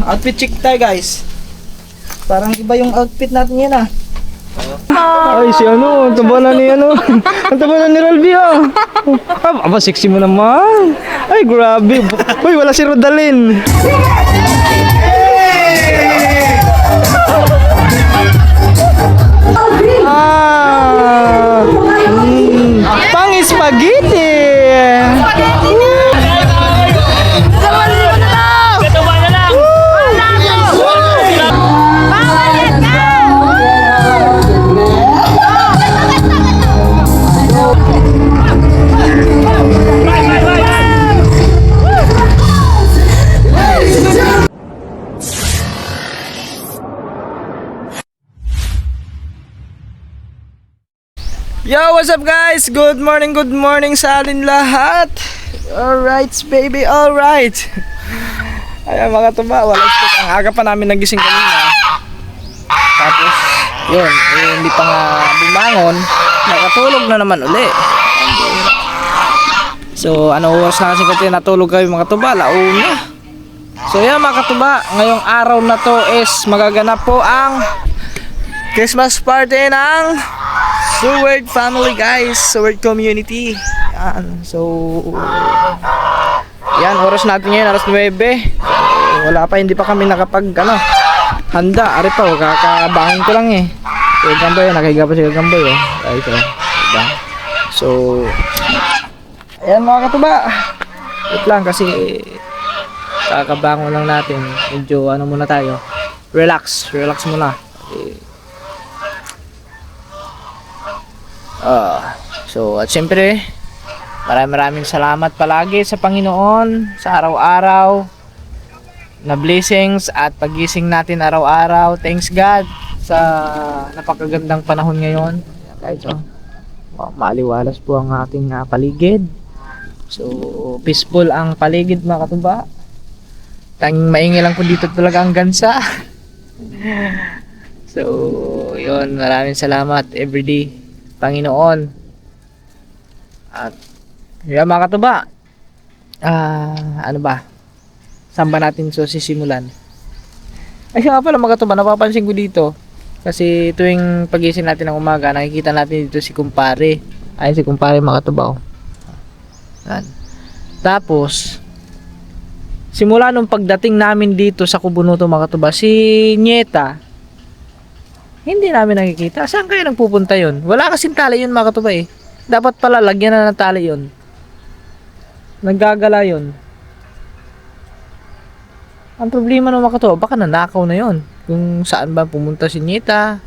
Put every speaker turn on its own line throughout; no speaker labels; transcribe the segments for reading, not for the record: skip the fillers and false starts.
Outfit check tayo guys. Parang iba yung outfit natin yan ah.
Ay, si ano, ang taba na ni ano. Ang taba na ni Rolby ah. Aba, sexy mo naman. Ay, grabe. Uy, wala si Rodalyn. Pang spaghetti. Yo, what's up guys? Good morning sa atin lahat. Alright, baby, alright. Ayan mga tuba, wala stick. Ang aga pa namin nagising kanina. Tapos, yun, hindi pa nga bumangon. Nakatulog na naman uli. So, ano oras na kasi kasi natulog kayo mga tuba? Launa. So, yan mga tuba, ngayong araw na to is magaganap po ang Christmas party ng Seward family guys, Seward community. Yan. So yan, oras natin ngayon, alas 9. Wala pa, hindi pa kami nakapag handa. Ari pa, kakabangon ko lang eh. So Gamboy, nakahiga pa si Gamboy oh. Ay, so ayan mga katuba. Wait lang kasi kakabangon lang natin. Medyo muna tayo. Relax muna. So at syempre maraming salamat palagi sa Panginoon sa araw-araw na blessings at pagising natin araw-araw. Thanks God sa napakagandang panahon ngayon guys. Maaliwalas po ang ating paligid. So peaceful ang paligid mga katuba. Tanging maingay lang po dito talaga ang gansa. So yun, maraming salamat everyday Panginoon. At yan mga katuba, ano ba, saan ba natin sisimulan? Ay siya nga pala mga katuba, napapansin ko dito kasi tuwing pagising natin ng umaga nakikita natin dito si kumpare. Ayun si kumpare mga katuba oh. Tapos simula nung pagdating namin dito sa Kubunuto mga katuba, si Nieta hindi namin nakikita. Saan kaya nagpupunta yun? Wala kasing tali yun mga katuba eh. Dapat pala lagyan na ng tali yun. Naggagala yun. Ang problema ng mga katuba, baka nanakaw na yun. Kung saan ba pumunta si Nita.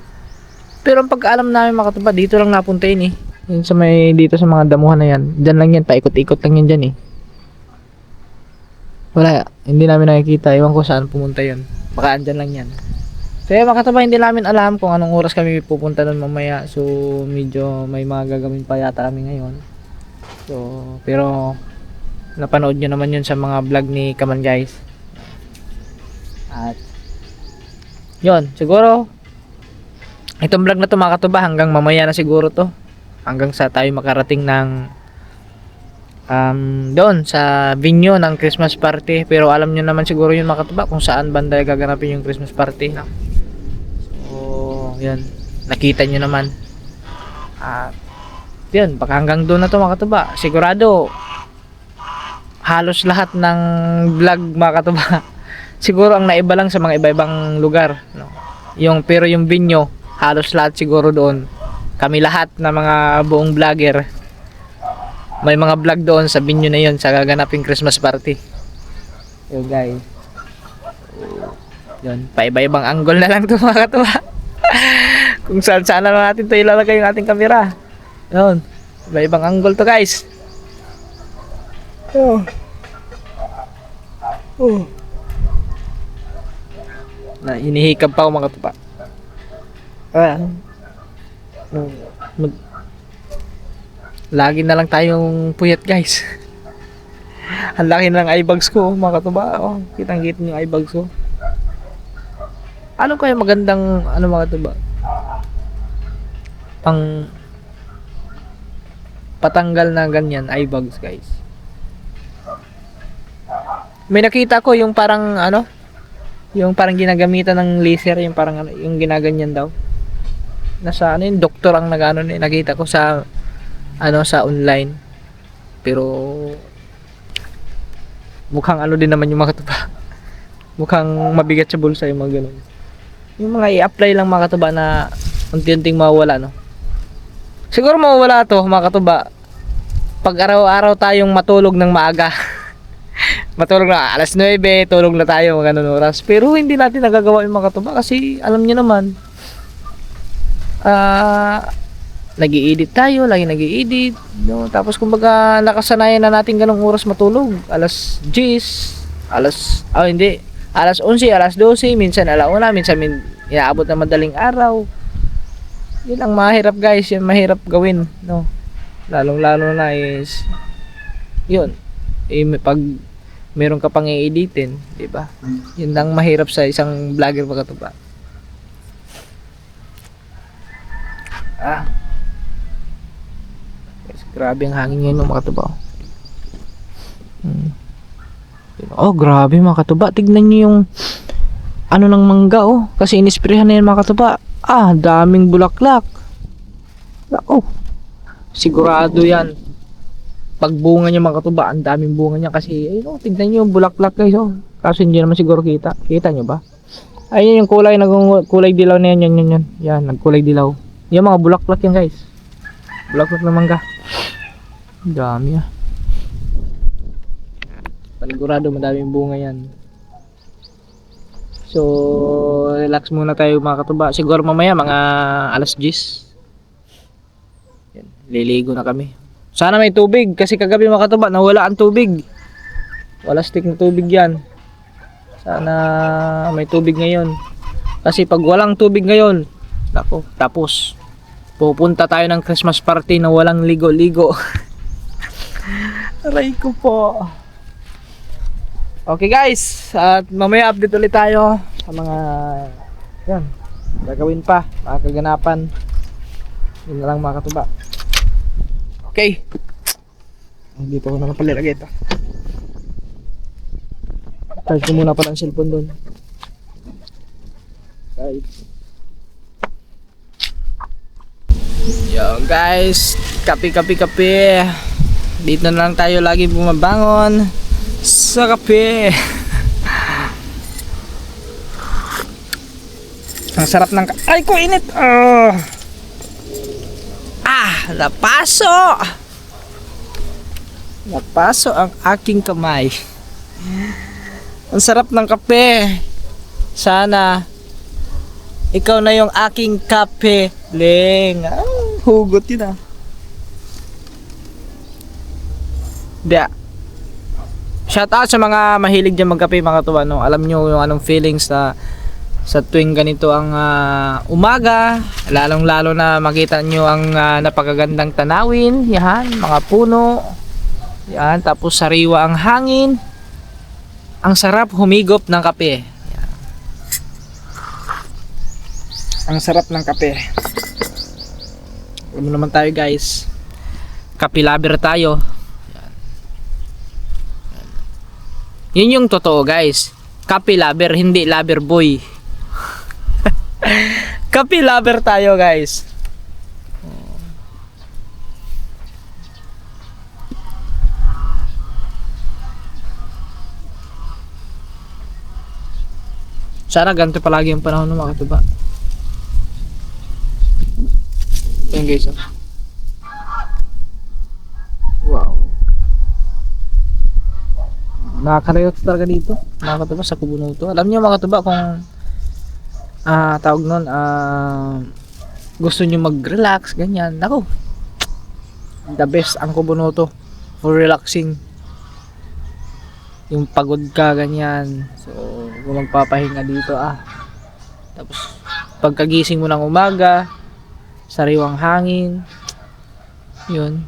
Pero ang pagkaalam namin mga katuba, dito lang napunta yun eh. Yun sa dito sa mga damuhan na yan. Diyan lang yan, paikot-ikot lang yan dyan eh. Wala, hindi namin nakikita. Ewan ko saan pumunta yun. Baka andyan lang yan. Kaya mga katuba, hindi namin alam kung anong oras kami pupunta doon mamaya. So medyo may mga gagawin pa yata kami ngayon. So pero napanood nyo naman yun sa mga vlog ni Kaman guys. At yun, siguro itong vlog na to mga katuba hanggang mamaya na siguro to. Hanggang sa tayo makarating ng doon sa venue ng Christmas party. Pero alam nyo naman siguro yun mga katuba kung saan banda gaganapin yung Christmas party. Yan, nakita nyo naman. Yun, baka hanggang doon na to mga katuba. Sigurado halos lahat ng vlog mga katuba siguro ang naiba lang sa mga iba-ibang lugar no? Pero yung venue halos lahat siguro doon. Kami lahat na mga buong vlogger may mga vlog doon sa venue na yun sa gaganaping Christmas party. Yun guys, yun, paiba-ibang angle na lang to mga katuba. Kung saan na natin to ilalagay yung ating camera. Yun, may ibang angle to guys. Na hinihikab pa ako mga tupa. Lagi na lang tayong puyat guys. Ang laki ng eye bags ko mga katuba. Kitang-kita yung eye bags ko. Ano kaya magandang mga katuba? Pang patanggal na ganyan eye bags guys. May nakita ko yung parang Yung parang ginagamitan ng laser, yung parang ano, yung ginaganyan daw. Nasa ano yung doktor ang nagano, nakita ko sa ano sa online. Pero mukhang ano din naman yung mga katuba. Mukhang mabigat sa bulsa yung mga ganun. Yung mga i-apply lang mga katuba na unti-unting mawawala, no. Siguro mawawala to mga katuba pag araw-araw tayong matulog ng maaga. Matulog na alas 9, tulog na tayo mga ganun oras. Pero hindi natin nagagawa yung mga katuba kasi alam niyo naman, nag-i-edit tayo, lagi nag-i-edit, no? Tapos kumbaga nakasanayan na natin ganung oras matulog, alas 10, hindi, alas 11, alas 12, minsan alauna, minsan inaabot na madaling araw. Yun ang mahirap guys, yun mahirap gawin, no? Lalong-lalo na is yun, pag meron ka pang i-editin, di ba? Yun ang mahirap sa isang vlogger mga katuba. Guys, grabe ang hangin ngayon mga katuba. Oh, grabe mga katuba. Tignan nyo yung ano ng mangga, oh. Kasi inisprehan na yan mga katuba. Daming bulaklak. Oh, sigurado yan. Pag bunga niya mga katuba, ang daming bunga niya kasi, ayun, tignan nyo yung bulaklak guys, oh. Kasi hindi naman siguro kita. Kita nyo ba? Ayun yung kulay, kulay dilaw na yan, yan. Yan, nagkulay dilaw. Yung mga bulaklak yan guys. Bulaklak ng mangga. Dami panigurado madaming bunga yan. So relax muna tayo mga katuba. Siguro mamaya mga alas 10 yan, liligo na kami. Sana may tubig kasi kagabi mga katuba nawala ang tubig. Wala stick na tubig yan. Sana may tubig ngayon. Kasi pag walang tubig ngayon, nako, tapos pupunta tayo ng Christmas party na walang ligo-ligo. Aray ko po. Okay guys, at mamaya update ulit tayo sa mga yan, gagawin pa, mga kaganapan. Yun na lang mga katuba. Okay. Dito ko na napalilagay ito. Charge ko muna pala ang cellphone doon. Right. Yo guys, kape. Dito na lang tayo lagi bumabangon sa kape. Ang sarap ng ay ko init. Napaso ang aking kamay. Ang sarap ng kape. Sana ikaw na yung aking kape, Leng. Hugot yun Dia. Shout out sa mga mahilig dyan magkape mga tuwa, no? Alam nyo yung anong feelings na sa tuwing ganito ang umaga, lalong lalo na makita nyo ang napakagandang tanawin, yan, mga puno, yan, tapos sariwa ang hangin. Ang sarap humigop ng kape. Yan. Ang sarap ng kape. Alam mo naman tayo guys, kape lover tayo. Yun yung totoo guys. Kape lover, hindi lover boy. Kape lover tayo guys. Sana ganito palagi yung panahon ng mga katuba. Ayan guys. Wow. Nakaka-relax talaga dito mga katuba sa Kubunuto. Alam niyo mga katuba kung tawag nun, gusto niyo mag-relax ganyan, nako, the best ang Kubunuto for relaxing. Yung pagod ka ganyan, so kung magpapahinga dito tapos pagkagising mo ng umaga, sariwang hangin, yun,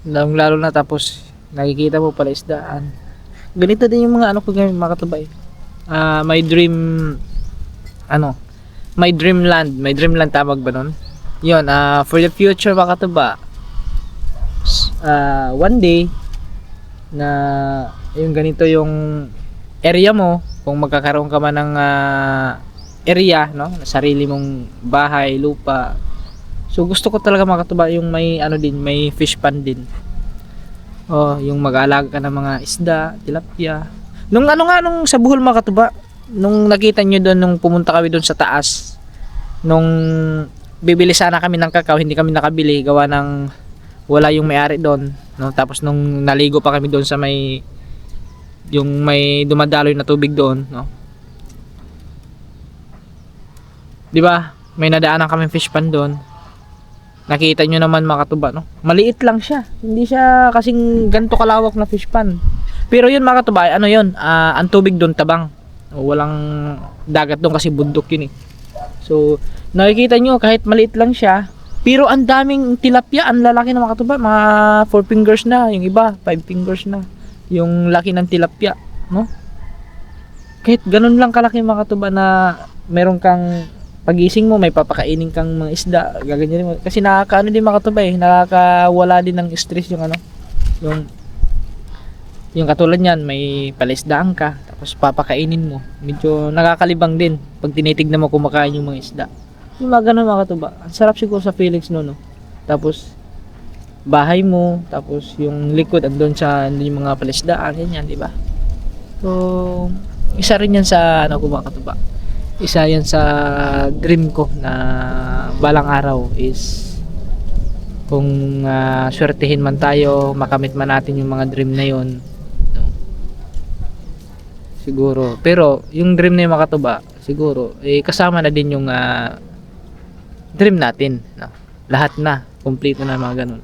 lalo na, tapos nakikita mo pala isdaan. Ganito din yung mga ano ko ngayon mga katubay. My dreamland tawag ba nun? Yun, for the future mga katuba, one day na yung ganito yung area mo, kung magkakaroon ka man ng area, no, sarili mong bahay, lupa. So gusto ko talaga mga katuba yung may ano din, may fish pond din. Yung mag-aalaga ka ng mga isda, tilapia. Nung sa Bohol mga katuba, nung nakita nyo doon nung pumunta kami doon sa taas, nung bibili sana kami ng kakao, hindi kami nakabili gawa ng wala yung may-ari doon, no? Tapos nung naligo pa kami doon sa may yung may dumadaloy na tubig doon, no? 'Di ba? May nadaanan kami fish pond doon. Nakita nyo naman mga katuba, no? Maliit lang siya. Hindi siya kasing ganto kalawak na fish pond. Pero yun mga katuba, ano yun? Ang tubig doon tabang. Walang dagat doon kasi bundok yun eh. So, nakikita nyo kahit maliit lang siya, pero ang daming tilapia, ang lalaki ng mga katuba, mga 4 fingers na, yung iba 5 fingers na. Yung laki ng tilapia, no? Kahit ganun lang kalaki mga katuba na meron kang pagising mo, may papakainin kang mga isda, gaganyan mo. Kasi nakakaano din mga katuba eh, nakakawala din ng stress yung ano, yung katulad niyan, may palaisdaan ka, tapos papakainin mo. Medyo nakakalibang din pag tinitignan mo kumakain yung mga isda. Yung mga ganun mga katuba, ang sarap siguro sa feelings no. Tapos bahay mo, tapos yung likod andun sa yung mga palaisdaan, ganyan, di ba? So, isa rin yan sa ano ko mga katuba. Isa yan sa dream ko na balang araw is kung swertihin man tayo, makamit man natin yung mga dream na yun, no? Siguro, pero yung dream na yung mga katuba, siguro, kasama na din yung dream natin, no? Lahat na, kompleto na mga ganun.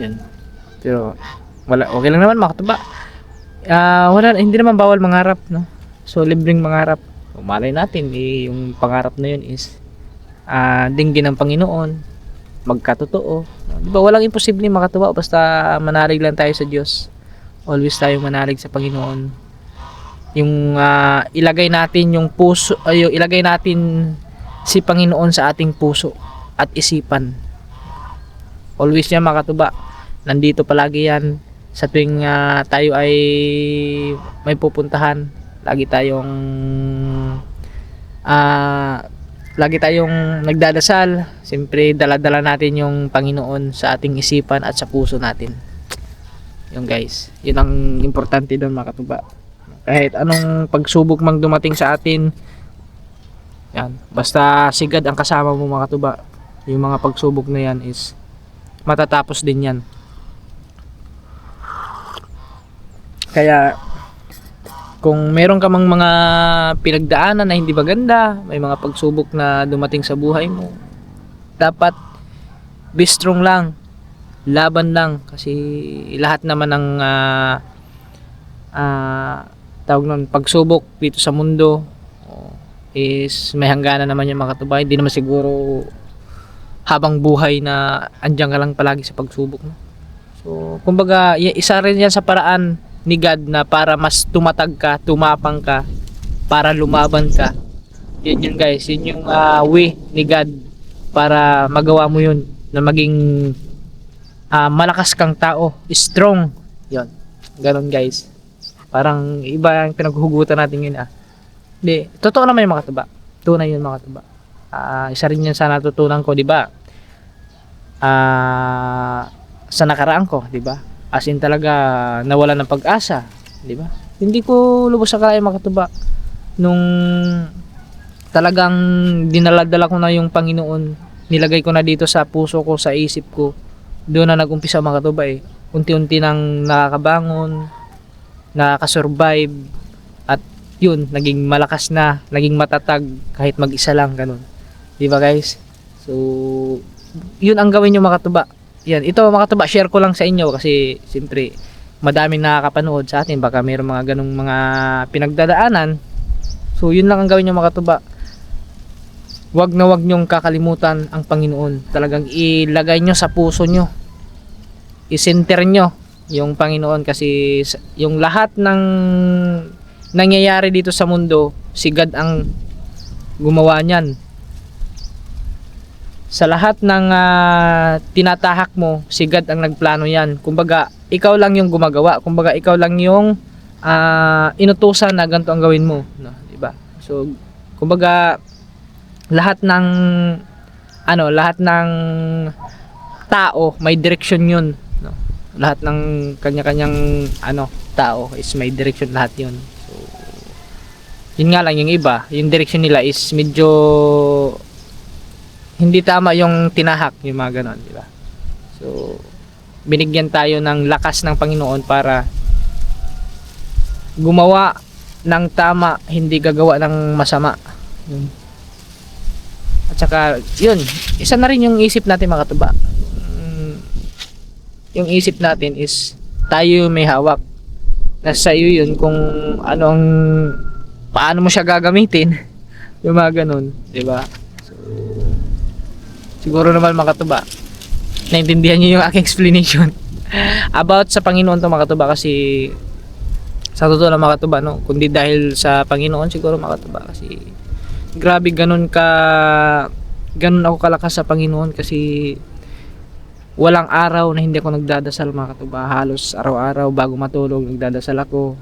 Yan. Pero wala, okay lang naman mga katuba. Wala, hindi naman bawal mangarap, no? So libreng mangarap. Malay natin yung pangarap na yun is dinggin ng Panginoon, magkatotoo. Diba walang imposible mga katuba, basta manalig lang tayo sa Diyos. Always tayong manalig sa Panginoon. Yung ilagay natin yung puso, ilagay natin si Panginoon sa ating puso at isipan. Always yan mga katuba, nandito palagi yan sa tuwing tayo ay may pupuntahan. Lagi tayong nagdadasal. Siyempre dala-dala natin yung Panginoon sa ating isipan at sa puso natin. Yung guys, yun ang importante doon mga katuba. Kahit anong pagsubok mang dumating sa atin, yan, basta sigad ang kasama mo mga katuba, yung mga pagsubok na yan is matatapos din yan. Kaya kung meron ka mang mga pinagdaanan na hindi maganda, may mga pagsubok na dumating sa buhay mo, dapat be strong lang, laban lang, kasi lahat naman ng tawag nun, pagsubok dito sa mundo is may hangganan naman yung mga katuba. Hindi naman siguro habang buhay na andyan ka lang palagi sa pagsubok, no? So kumbaga isa rin yan sa paraan ni God na para mas tumatag ka, tumapang ka, para lumaban ka. Yun yun guys, yun yung way ni God para magawa mo yun, na maging malakas kang tao, strong. Yun, ganon guys. Parang iba yung pinaghuhugutan natin yun Hindi, totoo naman yung mga katuba, tunay yun mga katuba. Isa rin yan sa natutunan ko, di ba? Sa nakaraan ko, di ba? As in talaga nawala ng pag-asa, di ba? Hindi ko lubos akalain mga katuba nung talagang dinaladala ko na yung Panginoon, nilagay ko na dito sa puso ko, sa isip ko. Doon na nag-umpisa mga katuba unti-unti nang nakakabangon, nakakasurvive, at yun, naging malakas na, naging matatag kahit mag-isa lang, ganun. Di ba guys? So yun ang gawin nyo mga katuba. Yan, ito mga katuba, share ko lang sa inyo kasi siyempre madaming nakakapanood sa atin, baka mayroong mga ganung mga pinagdadaanan. So yun lang ang gawin nyo mga katuba. Wag na wag nyong kakalimutan ang Panginoon. Talagang ilagay nyo sa puso nyo, i-center nyo yung Panginoon, kasi yung lahat ng nangyayari dito sa mundo, si God ang gumawa niyan. Sa lahat ng tinatahak mo, si God ang nagplano yan. Kumbaga, ikaw lang yung gumagawa. Kumbaga ikaw lang yung inutusan na ganito ang gawin mo, no, di ba? So kumbaga lahat ng lahat ng tao may direksyon yun, no? Lahat ng kanya-kanyang tao is may direksyon lahat yun. So yun nga lang, yung iba, yung direksyon nila is medyo hindi tama yung tinahak, yung mga ganon, di ba? So binigyan tayo ng lakas ng Panginoon para gumawa ng tama, hindi gagawa ng masama. Yun. At saka yun, isa na rin yung isip natin, mga katuba. Yung isip natin is tayo may hawak. Nasa iyo yun kung paano mo siya gagamitin. Yung mga ganun, di ba? So, siguro naman, mga katuba, naintindihan niyo yung aking explanation about sa Panginoon to, mga katuba, kasi sa totoo lang, mga katuba, no, kundi dahil sa Panginoon siguro, mga katuba, kasi grabe ganun ako kalakas sa Panginoon, kasi walang araw na hindi ako nagdadasal, mga katuba. Halos araw-araw bago matulog nagdadasal ako.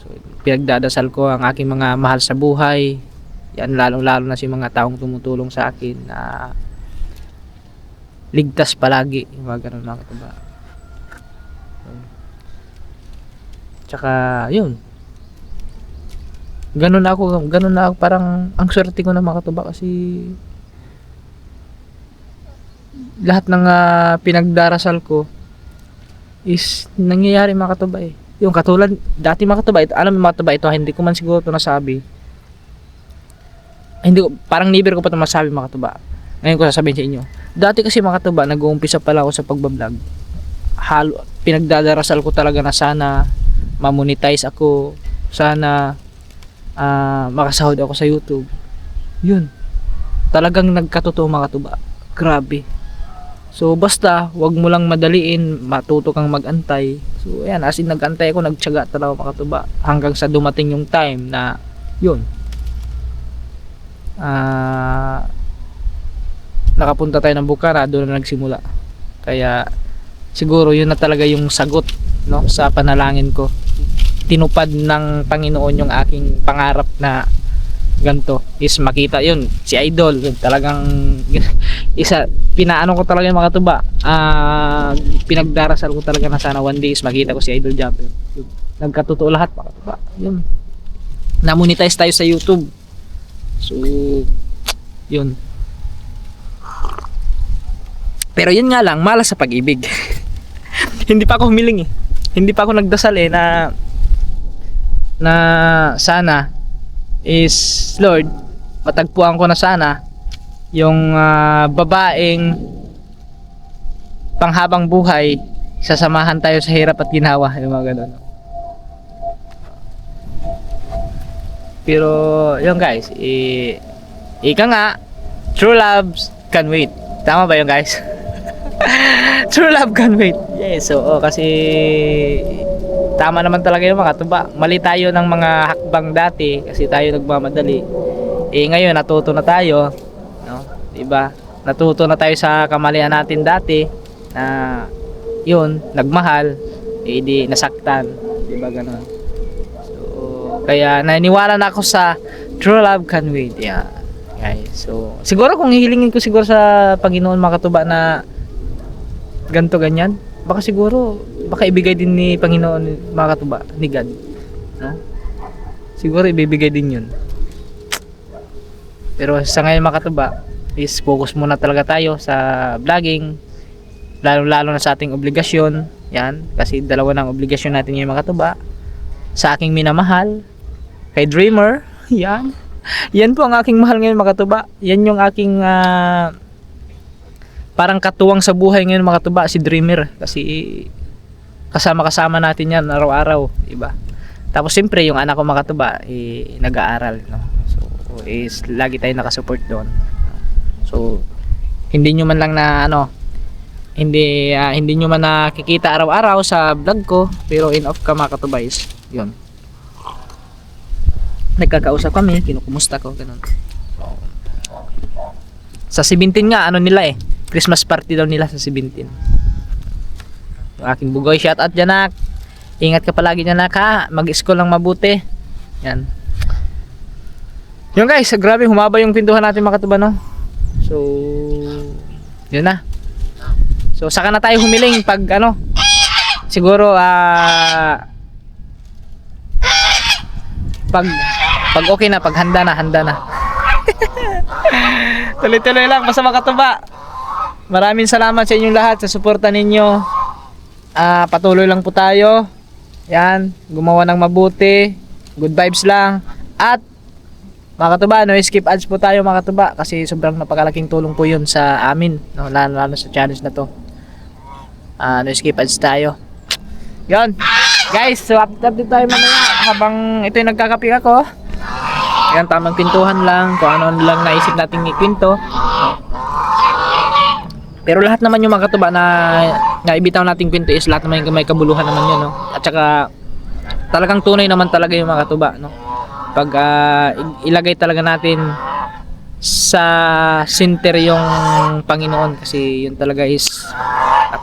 So pinagdadasal ko ang aking mga mahal sa buhay, yan, lalong-lalo na si mga taong tumutulong sa akin na ligtas palagi, yung mga ganun, mga katuba. Tsaka yun, ganun na ako, parang ang swerte ko na, mga katuba, kasi lahat ng pinagdarasal ko is nangyayari, mga katuba, eh. Yung katulad dati, mga katuba, alam mo, mga katuba, ito hindi ko man siguro ito nasabi, parang never ko pa ito masabi, mga katuba. Ngayon ko sasabihin sa inyo. Dati kasi, mga katuba, nag-uumpisa pala ako sa pagbablog, pinagdarasal ko talaga na sana ma-monetize ako, sana makasahod ako sa YouTube. Yun, talagang nagkatotoo, mga katuba. Grabe. So basta wag mo lang madaliin, matuto kang magantay. So ayan, as in nagantay ako, nagtiyaga talaga, mga katuba, hanggang sa dumating yung time na yun, nakapunta tayo ng Bucara, doon na nagsimula. Kaya siguro yun na talaga yung sagot, no, sa panalangin ko. Tinupad ng Panginoon yung aking pangarap na ganto, is makita yun si Idol. Yun, talagang pinaano ko talaga yung, mga tuba, pinagdarasal ko talaga na sana one day is makita ko si Idol Jumper. Nagkatotoo lahat, mga tuba. Yun, na-monetize tayo sa YouTube. So yun, pero yun nga lang, malas sa pag-ibig. Hindi pa ako humiling, eh. Hindi pa ako nagdasal, eh, na sana is, Lord, matagpuan ko na sana yung babaeng panghabang buhay, sasamahan tayo sa hirap at ginawa, yung mga ganun. Pero yun, guys, ika nga, true love can wait. Tama ba yun, guys? True love can wait. Yes, so kasi tama naman talaga yung, mga tuba. Mali tayo ng mga hakbang dati kasi tayo nagmamadali. Ngayon natuto na tayo, no? 'Di ba? Natuto na tayo sa kamalian natin dati na yun, nagmahal, di nasaktan, 'di ba, ganun. So kaya naniniwala na ako sa true love can wait. Yeah. Guys, so siguro kung hihilingin ko siguro sa Panginoon, mga katuba, na ganto ganyan, baka ibigay din ni Panginoon, mga katuba, ni God, no? Siguro ibibigay din yun. Pero sa ngayon, mga katuba, is focus muna talaga tayo sa vlogging, lalo na sa ating obligasyon. Yan, kasi dalawa ng obligasyon natin yung, mga katuba. Sa aking minamahal, kay Dreamer. Yan po ang aking mahal ngayon, mga katuba. Yan yung aking parang katuwang sa buhay ngayon, mga katuba, si Dreamer. Kasi kasama natin yan araw-araw, diba? Tapos siyempre yung anak ko, mga katuba, nag-aaral, no? So is lagi tayo nakasupport doon. So hindi nyo man lang na hindi nyo man nakikita araw-araw sa vlog ko, pero in off ka, mga katuba, is yun, nagkakausap kami, kinukumusta ko, ganun. Sa 17 nga, nila, Christmas party daw nila sa 17. Yung aking bugoy, shout out dyan, nak. Ingat ka palagi dyan, nak, ha. Mag-school lang mabuti. Yan. Yun guys, grabe humaba yung pintuhan natin mga katuba, no? So, yun na. So, saka na tayo humiling pag ano, siguro pag okay na, pag handa na. Tuloy-tuloy lang, basta mga katuba. Maraming salamat sa inyong lahat sa suporta ninyo. Patuloy lang po tayo. Yan, gumawa ng mabuti. Good vibes lang. At mga katuba, no, skip ads po tayo mga katuba kasi sobrang napakalaking tulong po yun sa amin, no, lalo sa challenge na to. No, skip ads tayo. Yon guys, so update tayo mamaya habang ito yung nagkakape ako. Yan, tamang pintuhan lang kung ano lang naisip nating ikwento. Pero lahat naman yung mga katuba na naibitaw nating kwento is lahat naman yung may kabuluhan naman yun, no? At saka talagang tunay naman talaga yung mga katuba, no? Pag ilagay talaga natin sa center yung Panginoon kasi yun talaga is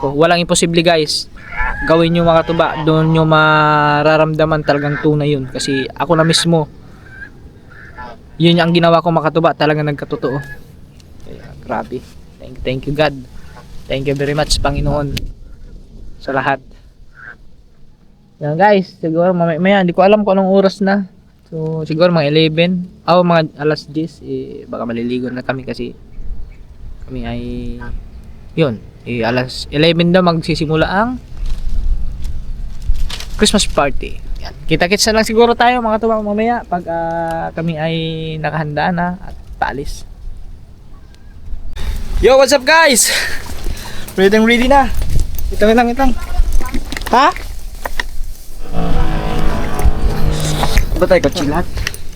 walang imposible guys. Gawin nyo mga katuba, doon nyo mararamdaman talagang tunay yun kasi ako na mismo yun ang ginawa ko mga katuba, talagang nagkatotoo. Kaya grabe, thank you God, thank you very much Panginoon sa lahat. Yan guys, siguro mamaya hindi ko alam kung anong oras na. So siguro mga 11 mga alas 10 baka maliligo na kami kasi kami ay yun, alas 11 daw magsisimula ang Christmas party. Yan. Kita-kits na lang siguro tayo mga tuwa mamaya pag kami ay nakahanda na at paalis. Yo, what's up guys? Ready na. Itang. Ha?
Ba tayo kachilat?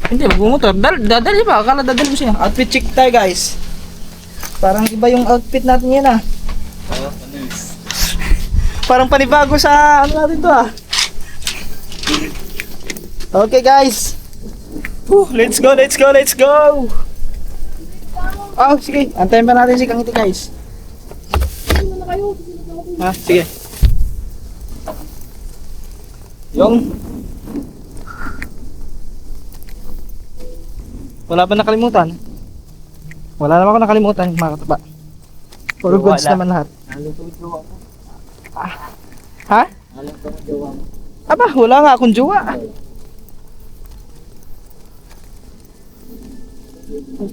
Hindi, magmumotor. Dadali ba? Akala dadali mo siya.
Outfit check tayo guys. Parang iba yung outfit natin yan Parang panibago sa ano natin to Okay guys. Let's go. Sige. Antayin pa natin si Kang Iti guys. Sige. Yung wala ba nakalimutan? Wala naman ako nakalimutan mga katuba. Puro goods naman lahat. Ha? Aba, wala nga akong jowa.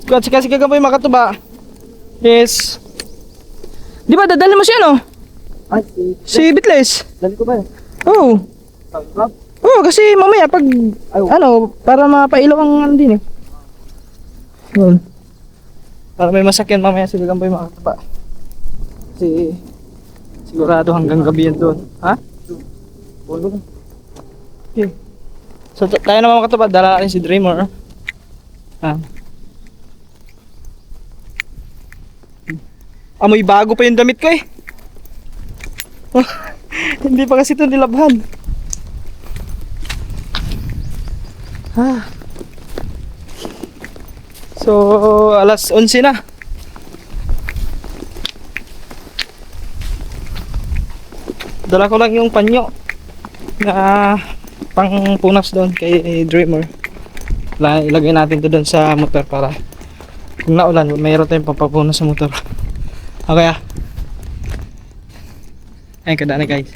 Kasi kagaboy mga katuba. Yes. Di ba dadali mo siya no?
Ay,
Si Bitles.
dali ko ba?
Oo. Kasi mamaya pag para mapailaw ang ano din Yun. Para may masakyan mamaya si Gagamboy mga katuba. Kasi sigurado hanggang gabi yan doon. Ha? Okay. So tayo naman mga katuba, dala rin si Dreamer. Amoy bago pa yung damit ko Hindi pa kasi ito nilabhan. So, alas 11 na. Dala ko lang yung panyo na pangpunas doon kay Dreamer. Ilagay natin to doon sa motor para kung naulan, mayroon tayong pampapunas sa motor. Okay Ayun, kadaan na guys.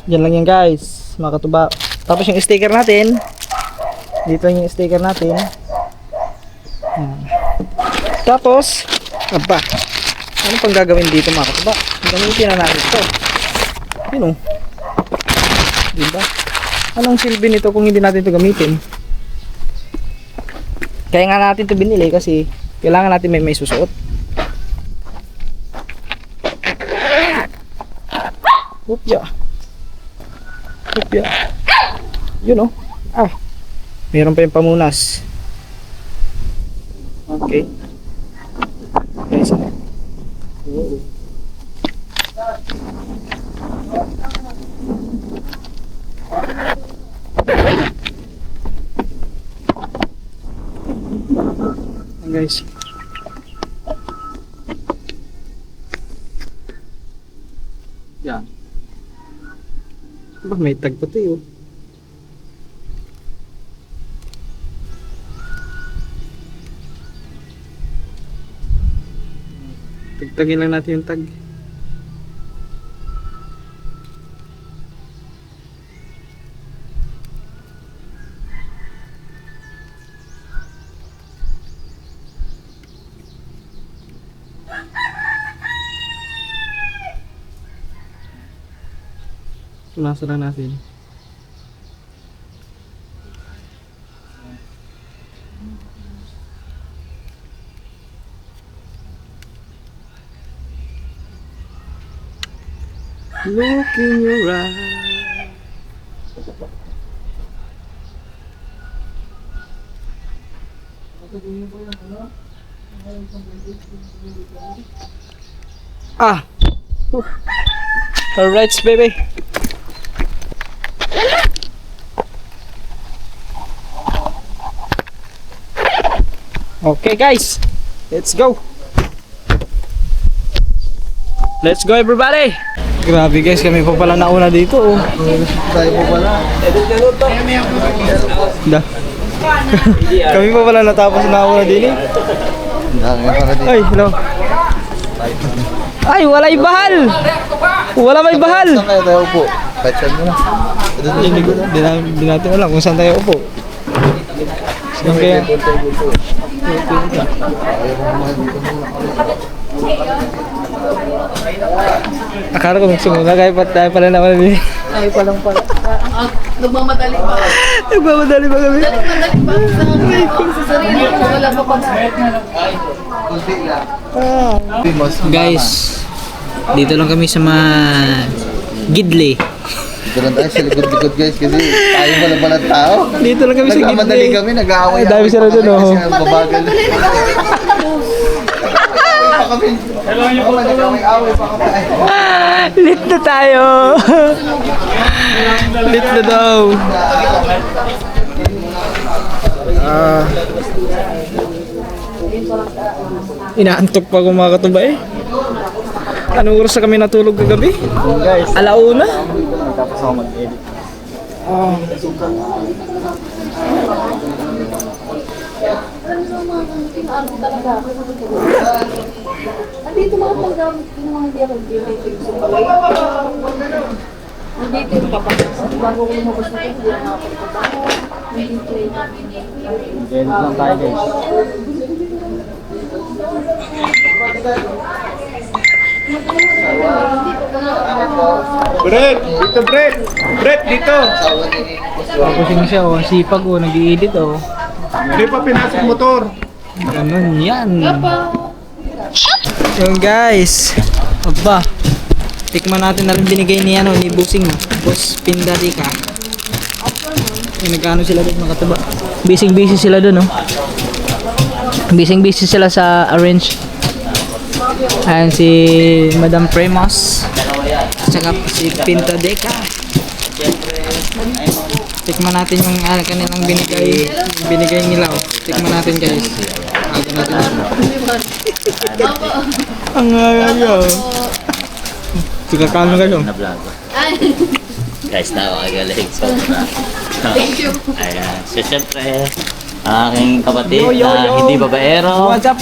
Diyan lang yan guys, mga katuba. Tapos yung sticker natin, dito yung sticker natin. Tapos ano pang gagawin dito mga katuba? Gamitin na natin ito. Yun diba? Anong silbi nito kung hindi natin ito gamitin? Kaya nga natin ito binili kasi kailangan natin may susuot. Hupya. Yun meron pa yung pamunas. Okay. Guys. Guys. Yan. Ba, may tag pati oh. Tagtagin lang natin yung tag. Punasan lang natin. Look in your eyes. Ah. Alright, baby. Okay guys, let's go. Let's go everybody. Grabe guys, kami pa pala nauna dito oh.
Tayo po pala.
Da. Kami pa pala natapos nauna din eh.
Dami para dito.
Ay, hello. Ay, walay bahal. Wala may bahal.
Saan kayo tayo po? Kahit saan mo na.
Hindi natin alam kung saan tayo upo. Saan kaya? Akala ko magsimula kaya pa tayo pala naman din.
Ay, palang pala. Nagmamadali ba?
Nagmamadali ba kami?
Nagmamadali ba? Sa sarili ko, wala pa pa.
Guys, dito lang kami sa mga Gidley.
Dito lang tayo sa likod-likod guys kasi tayo wala tao.
Dito lang kami sa
Nagmamadali
gitna.
kami, nag-aaway.
Ay, dami sila dun, oh.
Babagal. Nag-aaway pa kami.
Lit na tayo. Lit na daw. Inaantok pa akong mga katuba eh. Anong oras na kami natulog kagabi? Alauna?
Tapos ako mag-edit.
Andito mga panggamit ng mga hindi ako dito sa balay. Andito yung papakas. Bago ko lumabas na ito, hindi na nakapagpapako. Andito yung
Edit lang tayo guys.
Brett! Dito Brett! Brett dito!
Tapos siya oh, sipag oh, nag-i-edit oh.
Hindi pa pinasok motor.
Ganun yan.
Yung guys.
Aba, tikman natin na rin binigay ni ano, ni Busing, Boss Pindarika. Yung nagkano sila doon mga katuba. Busy sila doon oh. Busy sila sa arrange. Ayan si Madam Premos. At saka si Pinta Deca. Tikman natin yung kanilang binigay nila oh. Tikman natin guys. Ito natin.
Ang ngayon. Sige, kano kayo?
Guys, nakakagaling. Sobra.
Thank you.
Ayan. So, syempre, ang aking kapatid na hindi babaero,
What's up?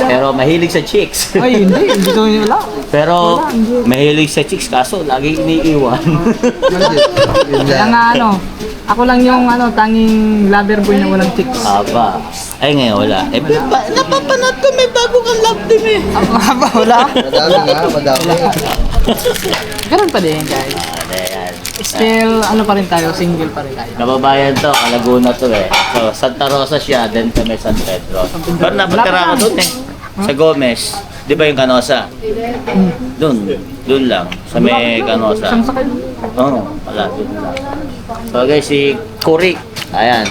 pero mahilig sa chicks.
Ay, hindi ko wala.
Pero mahilig sa chicks kaso lagi iniiwan.
Kaya nga ano, ako lang yung ano, tanging lover boy na walang chicks.
Aba. Ay, ngayon wala. Eh, napapanood ko may bago kang love team eh.
Aba, wala.
Madami.
Ganun pa din guys.
Ayan.
Still, ano pa rin tayo, single pa rin tayo.
Kababayan to, Kalaguna to eh. So, Santa Rosa siya, then kami San Pedro. Pero napagkara ko doon eh. Sa Gomez. Di ba yung Canosa? Doon lang. Sa may Canosa.
Isang sakay.
Oo, wala. Doon lang. So guys, si Kuri. Ayan.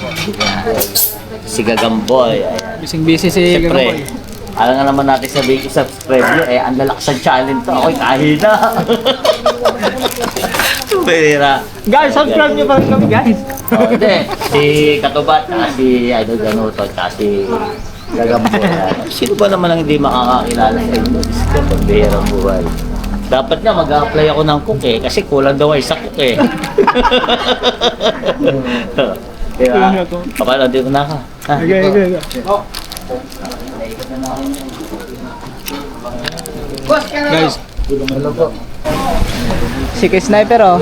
Si Gagamboy. Ayan.
Busy si
Siyempre,
Gagamboy.
alam nga naman natin sabihin i-subscribe nyo. Eh, ang lalaksan challenge to. Ako'y kahina. Pera.
Guys, subscribe nyo pa rin kami guys.
Oh, hindi. Si Katubat, si Idol Ganuto, at si Gagamburan. Sino ba naman ang hindi makakakilala sa inyo? Diyos ko, pambihirang buhay. Dapat nga mag-a-apply ako ng cook eh, kasi kulang daw ay sa cook eh. Kaya, papanood din ko na ka. Ha?
Okay. Guys,
Si Kuya Sniper oh.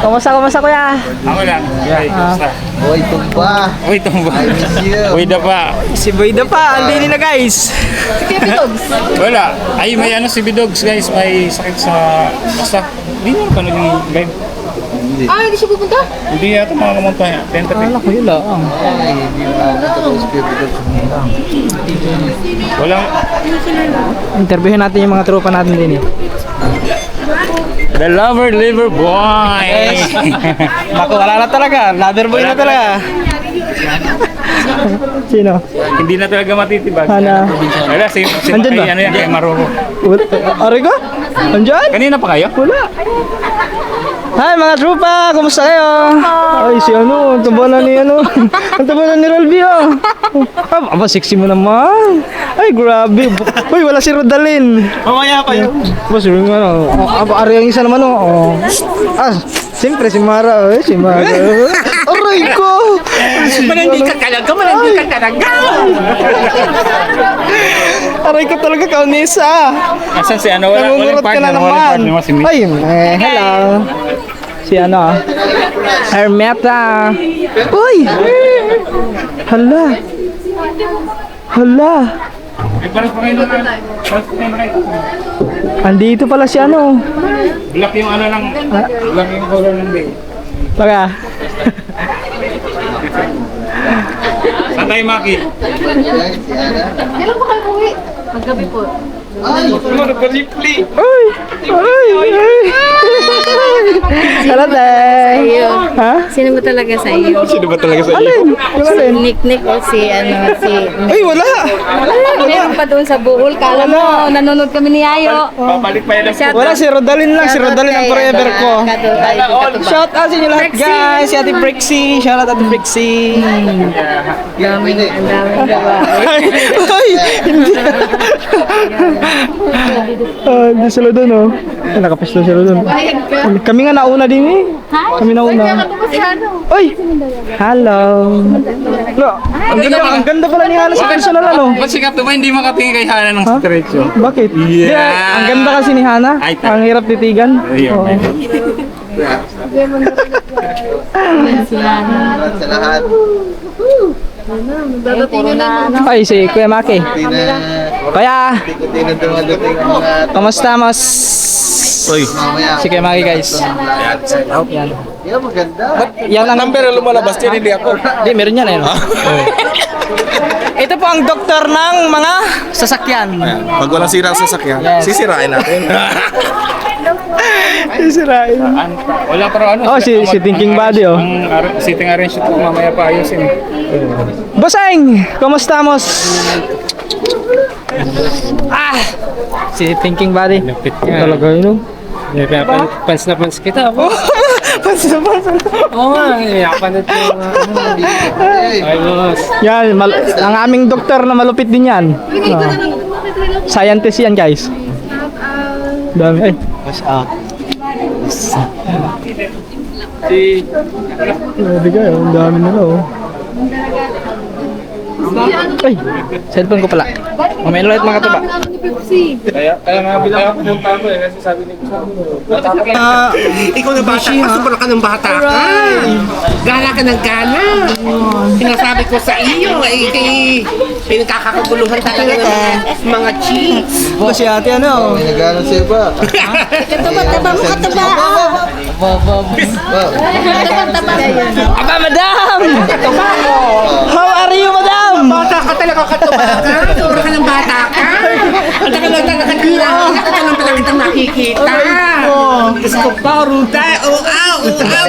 Kumusta kuya?
Ako lang. Okay, kumusta?
Uy, tumba.
Uy, tumba.
I miss you.
Uy, dapa.
si Boyda pa, andini na guys.
Wala. Ay, may ano si Bidogs, guys. May sakit sa... Basta, hindi na panood yung live.
Ah, hindi siya pupunta?
Hindi yata makamunta niya. Tentative.
Wala ko yun lang.
Ay, hindi na tapos
Walang...
Interviewin natin yung mga tropa natin din eh.
The Lover Liver Boy!
Naku, wala na talaga. Lover boy na talaga. Sino?
Hindi na talaga matitibag.
Hana.
Wala, si
Andyan ba?
ano yan, kay Maroro.
Ari ka? Andyan?
Kanina pa kayo?
Wala. Hi mga tropa, kumusta kayo? Ay si ano, ang taba na ni ano. Ang taba na ni Rolby oh. Aba, sexy mo naman. Ay grabe. Uy, wala si Rodalyn. Mamaya pa yun. Boss, yung ano. Aba, ari ang isa naman oh. Ah, siyempre si Mara. Si Mara. Aray ko.
Malandi ka talaga, malandi ka talaga!
Aray ko talaga, Kaunisa.
Asan si ano? Walang
Nangungurot ka
partner,
na
walang
naman.
partner mo si Miss.
Ay, hello. Si ano ah. Hermeta. Uy! Hala. Hala.
Ay, parang pa kayo na parang pa kayo na kayo.
Andito pala si ano.
Black yung ano lang, black yung color ng day.
Baka.
Saan tayo, Maki?
Kailan ba kayo uwi? Maggabi po.
Uy! Uy! Hello, Day. Ha?
Sino ba talaga sa iyo?
Sino ba talaga sa iyo? Yung alin?
Nick o si ano si
Ay, wala!
meron pa doon sa buhol. Kala mo nanonood kami ni Yayo.
Babalik pa yan.
Shout
Wala, si Rodalyn lang. Si Rodalyn ang forever ko.
Katutuba.
Shout out sa inyo lahat, guys. Si Ate Brixie. Shout out Ate Brixie.
Ang daming gawa.
Ay, hindi. Hindi sila doon, oh. Ay, nakapesto sila doon. Kami nga nauna din eh. Kami nauna. Ay! Hello. Lo, ang ganda pala ni Hana sa personal, ano?
Ba't si Katuba hindi makatingin kay Hana ng stretcho?
Bakit?
Yeah.
Di, ang ganda kasi ni Hana.
Ay,
Ang hirap titigan.
Ayun.
Oo.
Salamat sa lahat.
Ay, si Kuya Maki.
Hindi na,
Kuya,
hindi na dumadating ang mga
kamusta mas?
Uy,
mamaya.
Si Kuya Maki, guys. Yan.
Yan, maganda.
Yan ang number lumalabas din, hindi ako. Hindi, meron yan eh. Ito po ang doktor ng mga sasakyan.
Pag walang sira sa sasakyan,
Yes.
sisirain natin.
Sisirain.
Wala pero ano.
Oh, si Thinking Body, oh.
Ang sitting arrangement ko mamaya pa ayusin.
Bossing! Kumusta mos? Ah! Si Thinking Body. Talaga yun, oh.
Pans na pans kita po.
Pansin.
Oo nga, iyakan ito. Ay, boss.
Yan, ang aming doktor na malupit din yan. Ah. Scientist yan, guys. Dami. Ay. Grabe kayo, ang dami nila, oh. Ay, cellphone ko pala. Mamaya ulit mga katuba.
Kaya nga bilang pumunta ko eh kasi sabi ni
Ikaw na bata ka, sobrang ka ng bata ka. Gana ka ng gana. Sinasabi ko sa iyo, pinagkakaguluhan talaga ng mga cheeks.
Kasi ate, ano?
May nagano sa iba.
Kataba mo kataba.
Aba, madam! How are you, madam?
Bata ka talaga, katuba ka. Sobrang ka ng bata ka. Ang tagal lang talaga tila. Ang tagal lang talaga kitang nakikita. Diyos ko pa, Ruda.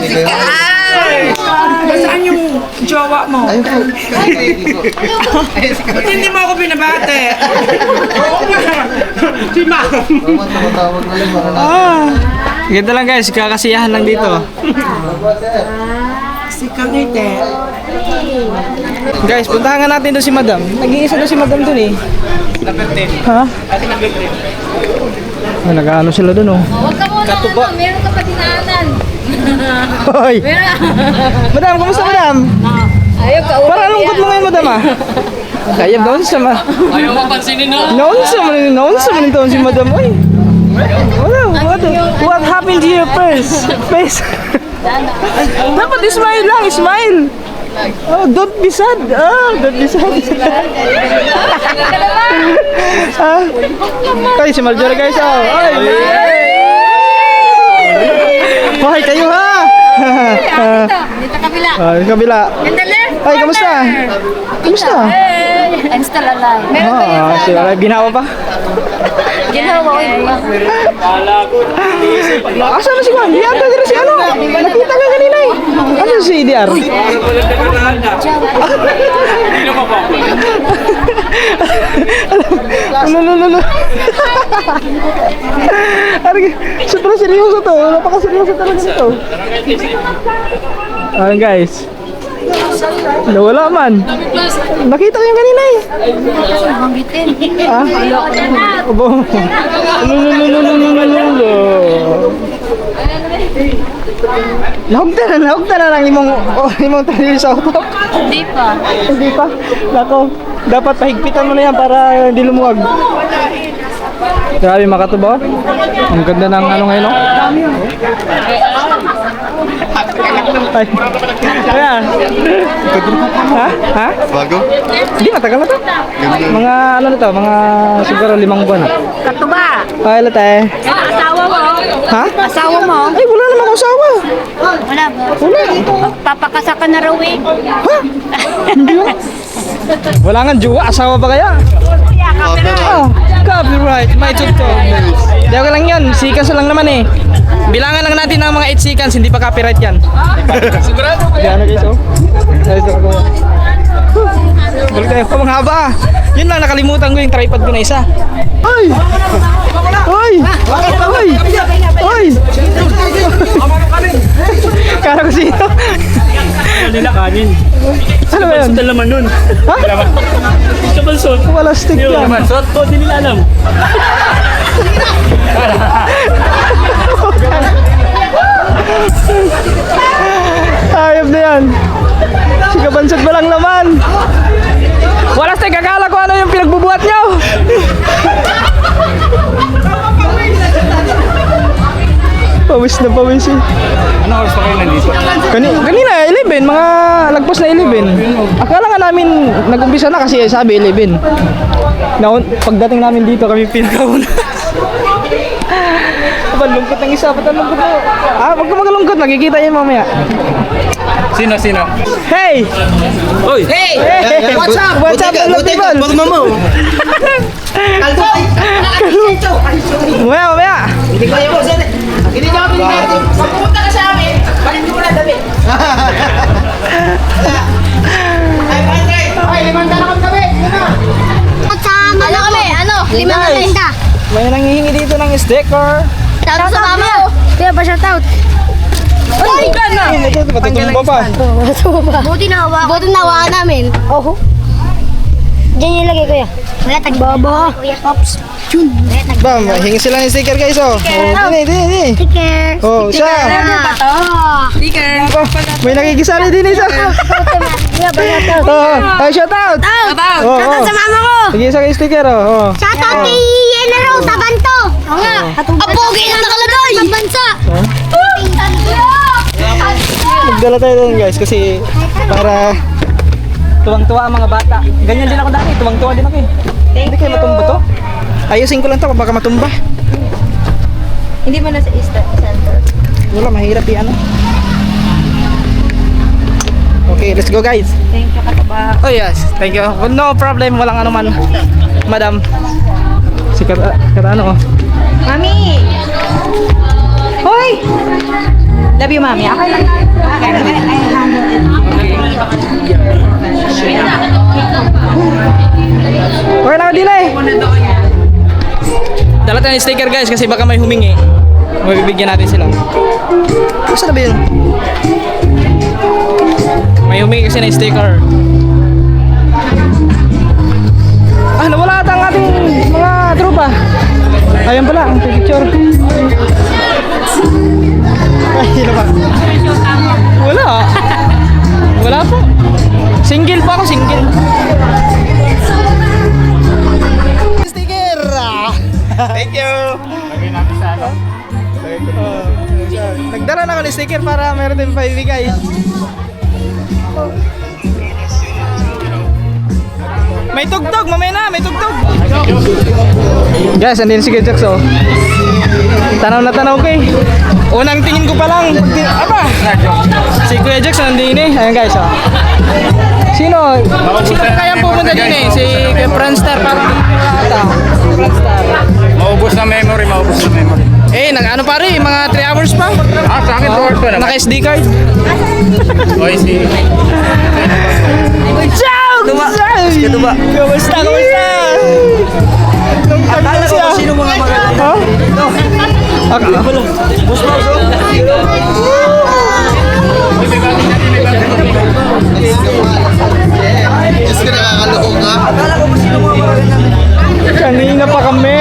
Si Kai. Saan yung jowa mo?
Ayun po.
Ba't hindi mo ako binabate? Oo nga. Si Ma'am.
Mama, tumatawag na lang.
Ganda lang, guys. Kakasiyahan lang dito.
Si Kanite.
Guys, puntahan nga natin doon si Madam. Nag-iisa doon si Madam doon eh. Ha? Ay, nag-ano sila doon oh.
Huwag ka muna, meron ka pa dinaanan.
Hoy!
Meron.
Madam, kumusta Madam?
Ayaw ka
Parang lungkot mo ngayon Madam ah. Kaya doon sa ma...
Ayaw mapansinin na.
Noon sa man si Madam. Oy. What happened to your face? Dapat smile lang, smile. Oh, don't be sad. Don't be sad. Ay, si Marjorie guys. Ay. Hoy, kayo ha.
Dito kabila.
Ay, kabila.
In the left.
Ay, kamusta? Kamusta?
I'm still alive. Meron pa yun.
Sila binawa pa.
Ginawa ko yun.
Asa na si Juan? Di ata dito si ano? Nakita ka kanina eh. Ano si DR? Ano. Super seryoso to. Napaka-seryoso talaga nito. Ayan guys. Nawala man. Nakita ko yung kanina eh.
Banggitin.
Ah? Abo. Nahugta na lang imong tali sa auto.
Hindi pa.
Hindi pa. Nako, dapat pahigpitan mo na yan para hindi lumuwag. Grabe makatubo. Ang ganda ng ano ngayon, no? Ay. Ayan. Ha? Ha?
Bago?
Hindi, matagal na to. Mga ano na to, mga siguro 5 buwan na.
Katuba.
Ay, late.
Asawa mo.
Ha?
Asawa mo.
Ay, wala naman akong asawa.
Wala ba?
Wala.
Papakasa ka na raw eh.
Ha? Hindi yun. Wala nga jowa, asawa ba kaya? Ah, copyright, may tutok. Di ako lang yun, seconds lang naman eh. Bilangan lang natin ng mga 8 seconds, hindi pa copyright yan. Sigurado ba yan? Guys, oh. Guys, oh. Balik tayo pa mga haba. Yun lang, nakalimutan ko yung tripod ko na isa. Ay! Ay! Ay! Ay! Kala ko sino?
Nila kanin.
Ano ba yun?
Sa laman nun.
Ha?
Sa bansot.
Wala stick yan.
Bansot po, di nila alam.
Ayop na yan. Si Kabansot ba lang naman? Wala stick, akala ko ano yung pinagbubuhat nyo. Pawis na pawis eh.
Ano oras pa kayo nandito?
Kanina 11, mga lagpas na 11. Akala nga namin nag-umpisa na kasi sabi 11. Pagdating namin dito kami pinakauna. Lungkot ng isa, ba't ang lungkot mo? Ah, wag ka magalungkot, nakikita niyo mamaya.
Sino?
Hey!
Oy!
Hey! What's up? What's up, Lord Table?
mo.
Mamaya!
Hindi ko ayaw. Hindi niyo ako pinigati. Pupunta ka sa amin, balik mo na dami. Ay, Andre! Ay, 5 na kami dami.
Ano kami? Ano? 5 na benta.
May nanghihingi dito ng sticker.
Shout sa mama ko. Kaya ba shout out? Ay, gana!
Ito, matutumba pa.
Buti na hawakan namin. Oh. Diyan yung lagay kuya. Kuya, tagbaba. Kuya, pops. Chun.
Bam, hingi sila ng sticker guys, oh. Oh, dini.
Sticker.
Oh, isa.
Sticker.
Oh, may nakikisali din isa. Oh, ay, shout out. Oh,
Shout out sa mama ko.
Sige, isa kayo sticker, oh.
Shout out kay Yenero sa Banto. Oo nga. Apogi na nakalagay. Sa bansa.
Magdala tayo doon guys kasi para tuwang-tuwa ang mga bata. Ganyan din ako dati, tuwang-tuwa din ako eh. Hindi kayo matumba to? Ayusin ko lang to, baka matumba.
Hindi mo na sa East Center.
Wala, mahirap yan. Okay, let's go guys.
Thank you, Kataba.
Oh yes, thank you. No problem, walang ano man. Madam. Si kata ano oh.
Mami! Hoy! Love you, Mami. Okay lang.
Okay na din eh. Dala tayo ng sticker guys kasi baka may humingi. Mabibigyan natin sila. Gusto na ba yun? May humingi kasi ng sticker. Ayan pala, ang picture. Ay, sino ba? Wala. Wala po. Single pa ako, single. Sticker! Thank you!
Lagay natin sa ano.
Nagdala na ako ng sticker para meron din paibigay. May tugtog, mamaya na, may tugtog. Guys, andin si Kuya Jax, oh. Tanaw na tanaw ko eh. Unang tingin ko pa lang. Aba! Si Kuya Jax nandun eh. Ayan guys, oh. Sino? Sino kaya pupunta din eh? Si Kuya Franstar parang ata. Franstar.
Maubos na memory, maubos na memory.
Eh, ano pare, mga 3 hours pa?
Ah, sa akin 2 hours pa naman.
Naka-SD card.
Okay, si...
Ciao! Katuba! Kamusta? Kamusta? Akala ko kung sino mga magaling. Ha? Akala ko lang.
Diyos ka nakakalukog ha.
Kanina pa kami.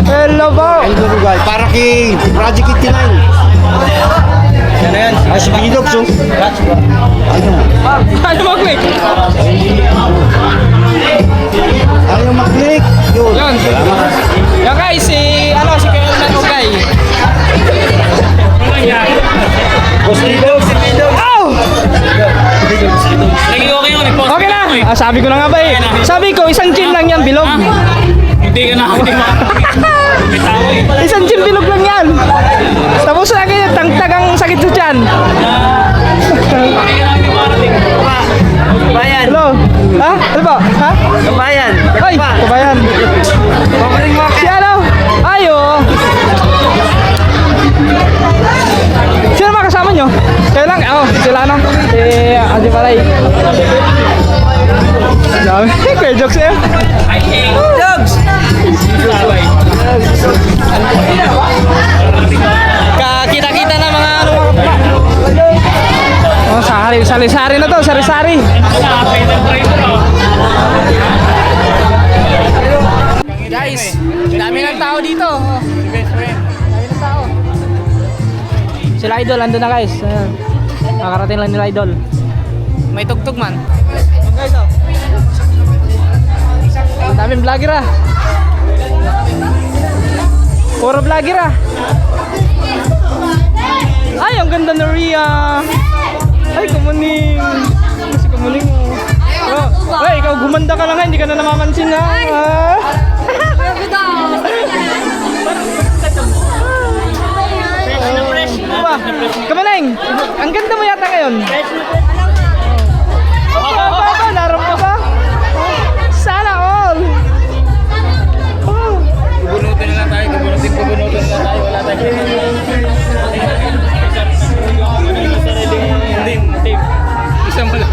Hello po.
Para kay Project 89. Yan na yan. Ay, si Bidog, so.
Ano mag-click?
Ayaw mag-click. Yun.
Yun. Yan guys, si Kuya Elman Ugay.
Boss Bidog.
Ow!
Lagi okay yun, i-post.
Okay na. Sabi ko na nga ba eh. Sabi ko, isang chin lang yan, bilog.
Hindi ka na, hindi ka. May tao eh.
Isang chin bilog lang yan. Tapos lagi, tangtagang sakit sa tiyan.
Kabayan.
Hello? Ha? Ano ba? Ha?
Kabayan.
Ay, kabayan.
Papaling mo
Si ano? Ayo. Sino ba kasama nyo? Kayo lang? Oh, sila ano? Si Adi Paray. Dami. Kuya Jokes eh. Jokes! Kita-kita na mga ano. Oh, sari-sari na to, sari-sari. Guys, dami ng tao dito. Dami ng tao. Sila Idol, andun na guys. Ayan. Nakarating lang nila Idol. May tugtog man. Guys, oh. Ang daming vlogger ah. Puro vlogger ah. Ay, ang ganda na Ria. Ay, kumuning. Si kumuning mo. Oh. Ay, ikaw gumanda ka lang ha, hindi ka na namamansin ha. Kamaling, ang ganda mo yata ngayon. Ba, naroon ka ba? Sana all.
Bubunutin na lang tayo, bubunutin na tayo. Wala tayo. Hindi. Isa mo lang.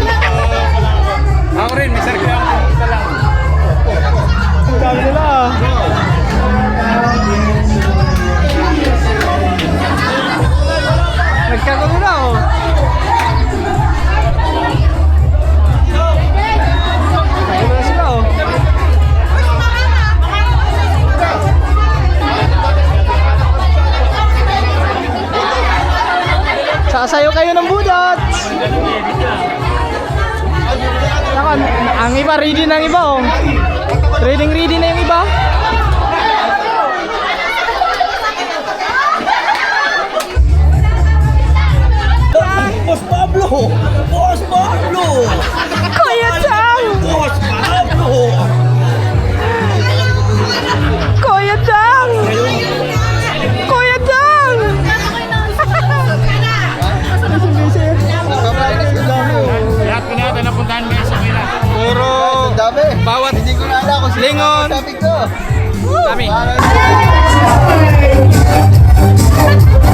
Ako rin, may sarili ako. Isa lang.
Ang dami nila. Nagkakaroon na oh. Ayun na sila oh. Sasayo kayo ng budot. Ang iba ready na ang iba oh. Ready na yung iba.
Boss Pablo! Boss Pablo!
Kuya Chang!
Boss Pablo!
Kuya Chang! Kuya Chang!
Lahat ko na napuntahan kayo sa kanila.
Puro
Ang dami.
bawat
Hindi ko na alam kung sino
lingon.
sabi ko.
Dami.
Parang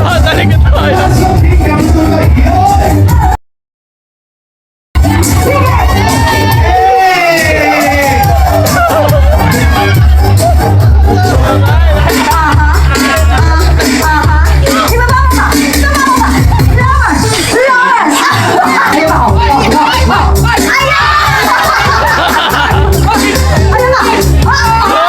Oh, dali ka tayo.
Ayan na!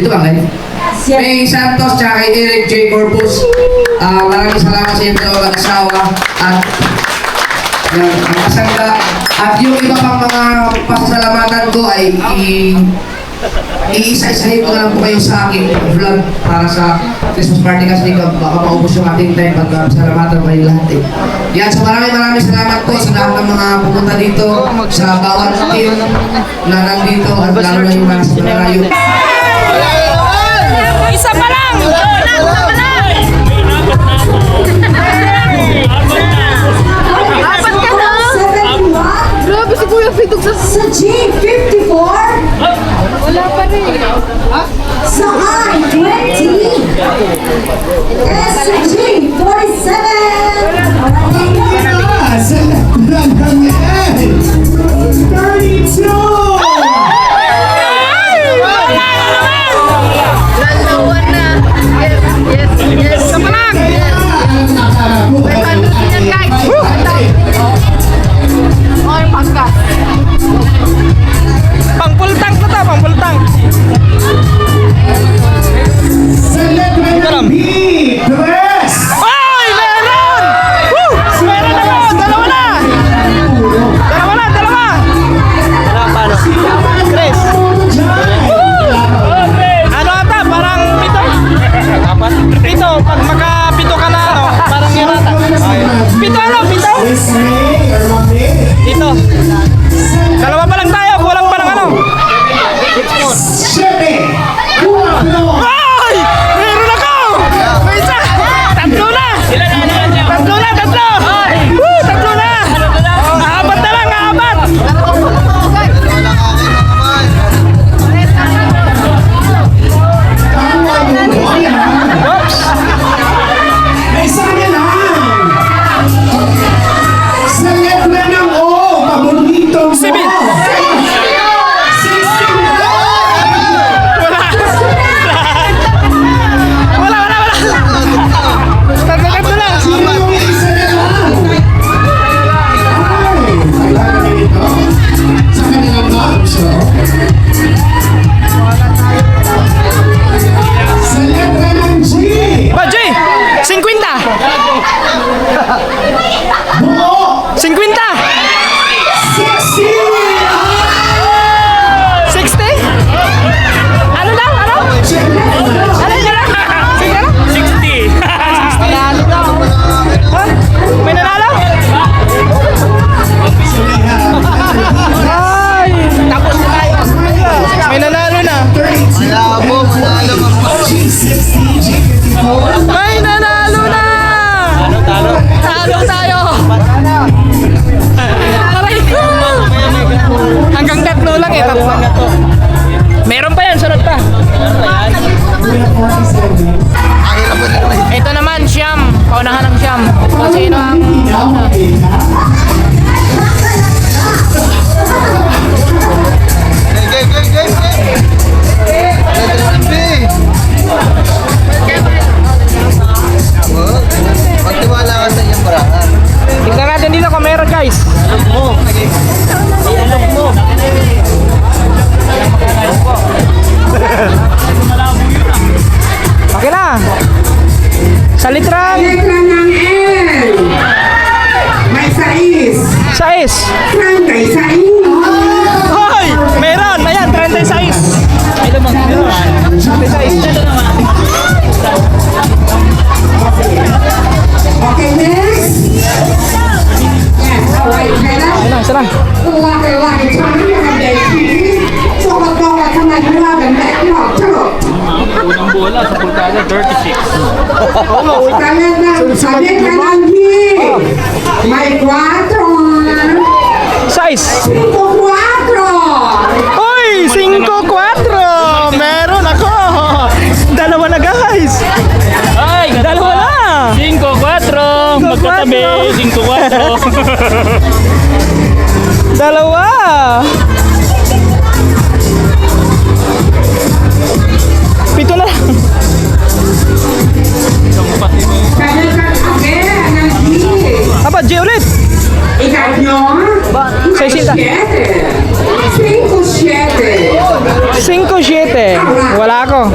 Dito ba kayo? May Santos tsaka kay Eric J. Corpus. Maraming salamat sa inyo mga asawa at yan, ang kasangga. At yung iba pang mga pasasalamatan ko ay iisa-isahin ko na lang po kayo sa aking vlog para sa Christmas party kasi baka maubos yung ating time pag salamatan ko kayo lahat eh. Yan, so maraming salamat po sa lahat ng mga pumunta dito, sa bawat team na nandito at lalo na yung mga sa Malayo.
Isa pa lang! Apat ka na! Grabe si Kuya Fitog sa
G54?
Wala pa rin.
Sa I-20? SG47?
Sa Langangan! 32!
Dalawa na. Yes. Isa pa lang. May paano din yan, guys. Oh, yung pangka.
Pang-pultang ko to, pang-pultang.
Celebrate Dress!
Ay, meron! Woo! Meron ako! Dalawa na! Chris! Ano ata? Parang pito? Pito. Pag makapito ka na, ano, parang yun ata. Pito ano? Pito? Dito. Dalawa pa lang tayo. Kulang pa lang ano. Ay! Meron ako! May isa! Tatlo na! Tatlo na! Woo! Tatlo na! Apat na lang! Apat! Oops!
May sana lang! Sa letra ng O, paborito mo!
Sibil! Wala! Tatlo lang!
Sino yung isa na lang? Ay, kailangan nito. Sa kanilang box, sa letra ng G,
Jay! 50!
buo,
50!
60!
60? Ano daw? Ano? Ano yun? 60! Nanalo daw. Ha? May nanalo? Ay! Tapos na tayo. May nanalo na. May nanalo na! Talo tayo! Aray ko! Hanggang tatlo lang eh, tatlo. Meron pa yan, sunod pa. Ito naman, siyam. Paunahan ng siyam. Kung sino ang pauna.
Magtiwala ka sa iyong barangan.
Tignan natin dito kung meron, guys. Okay na. Sa litrang
Letra ng L. May sais.
sais.
36.
Hoy! Meron! Ayan, 36. Ay, lamang. Meron. 36.
Okay, next. Yes, alright, Jenna.
Ayun na, isa lang.
Laki-laki tayo mga baby. Sokot-sokot sa naglagan na ito.
Unang bola sa Pultana, 36.
Sa letra ng G. May 4.
Sais.
5-4.
Uy! 5-4! Meron ako! Dalawa na, guys!
Ay,
Dalawa na!
5-4. Magkatabi, 5-4.
Dalawa! Pito na lang.
Sa letra ng G.
Apa, G ulit!
Ikatlo.
60.
5-7.
5-7. Wala ako.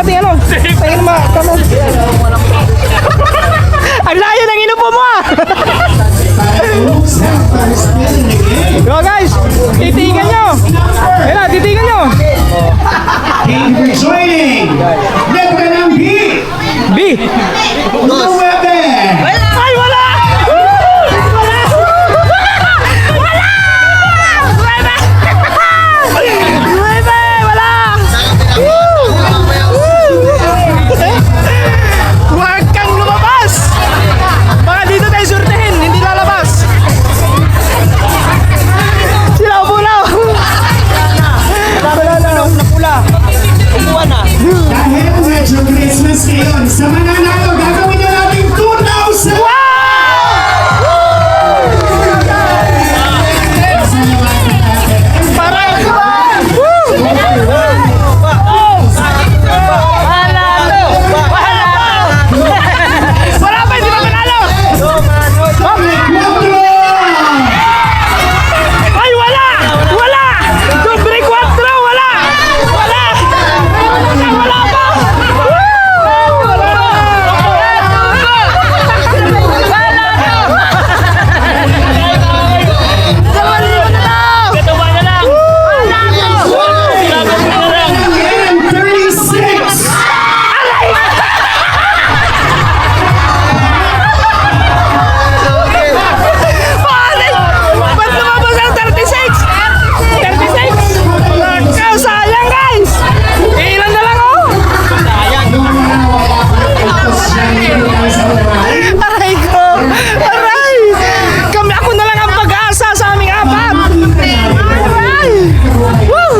natin ano. Tingin mo, kamo. Ang layo ng inupo mo ah. Go guys, titigan nyo. Ayun na, titigan nyo.
Thank you for joining. Letra ng B.
B.
No weapon.
Ay, wala! Huwag kang lumabas! Baka dito tayo surtehin, hindi lalabas. Sila upulaw. Wala na, napula. Upuan na.
Dahil medyo Christmas ngayon, sa mananalo, gagawin na natin 2,000!
Wala pa, hindi pa manalo! Ay, wala! Wala! Dobre 4, wala! Wala! Wala pa!
And 36!
Ba't lumabas ang 36? 36? Ikaw, sayang guys! Ilan na lang oh! Aray ko! Aray! Kami, ako na lang ang pag-asa sa aming apat! Aray! Woo!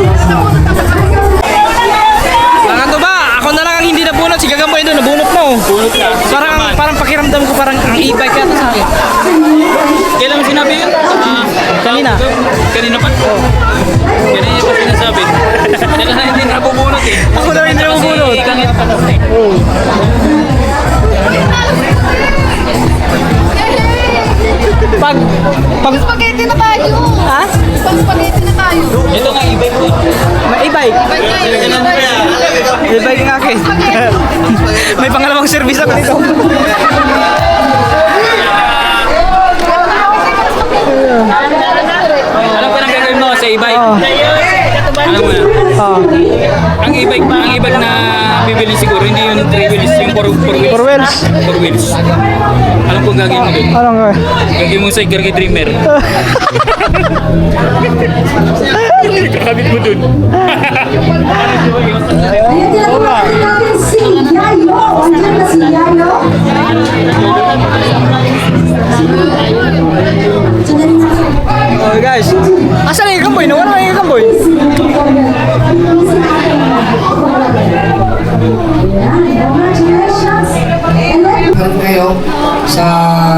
Mga to ba? Ako na lang ang hindi nabunot. Si Gagamboy doon, nabunot mo. Bunot na. Parang pakiramdam ko parang ang e-bike yata sa akin.
Kailan mo sinabi yun?
Kanina.
Kanina pa? Kanina pa sinasabi. Kailan na hindi nabubunot eh.
Ako na hindi nabubunot.
Kanina pa kasi.
Pag
Spaghetti na tayo.
ha?
Spaghetti na tayo.
Ito nga e-bike ko.
May e-bike. E-bike ang akin. May pangalawang service ako dito.
Alam ko nang gagawin mo sa e-bike. Alam mo na.
Oh.
Ang e-bike na bibili siguro, hindi yung 3 wheels, yung 4 wheels.
4 wheels.
4 wheels. Alam ko ang gagawin mo dun.
Anong gawin?
Gagawin mo sa Gargi Dreamer. Kakabit mo dun.
Ayan, tinatawagin natin si Yayo. Andiyan na si Yayo.
Oh guys. Asan na yung Gagamboy? Nawala na yung Gagamboy.
Congratulations.
Karoon kayo sa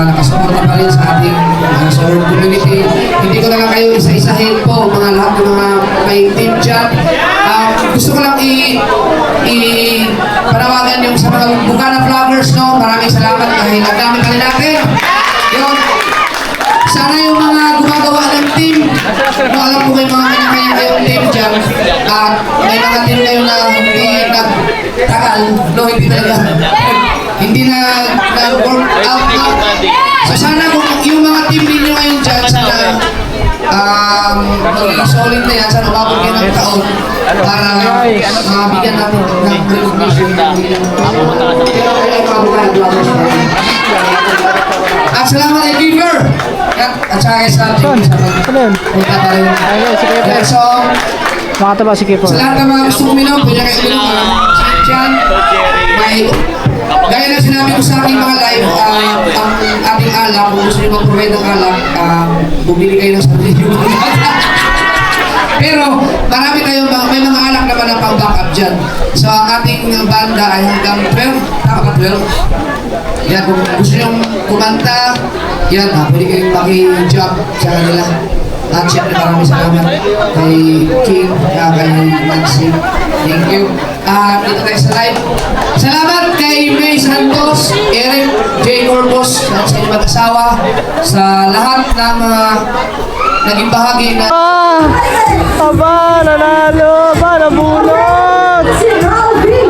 nakasuporta pa rin sa ating sa world community. Hindi ko na lang kayo isa-isahin po mga lahat ng mga may team dyan. Gusto ko lang panawagan yung sa mga Bukana vloggers, no? Maraming salamat dahil ang dami pa rin natin. Yun. Sana yung mga gumagawa ng team, no, alam ko may mga kanya-kanya kayong team dyan. At may mga team kayo na hindi nagtagal, no, hindi talaga. Hindi na work out na. So sana kung yung mga team ninyo ngayon dyan, sana magiging solid na yan, sana umabot kayo ng taon para mabigyan natin ng recognition. At salamat kay Giver! At saka kay Stan sa pagpunta pa rin. So,
Mga taba si Kipo.
sa lahat ng mga gusto kuminom, pwede kayo uminom dyan. May, gaya na sinabi ko sa aking mga live, ang ating alak, kung gusto nyo mag-provide ng alak, bumili kayo ng sarili nyo. Pero marami kayong may mga alak naman ang pang-backup dyan. So ang ating banda ay hanggang 12, tama ka 12? Yan, kung gusto nyo kumanta, yan, pwede kayong maki-job sa kanila. At syempre maraming salamat kay King, kay Nancy. Thank you. Dito tayo sa live. Salamat kay May Santos, Eric, J. Corbos, sa inyong mag-asawa, sa lahat ng mga naging bahagi na
Aba, nanalo! Ba, nabunot!
Si Alvin.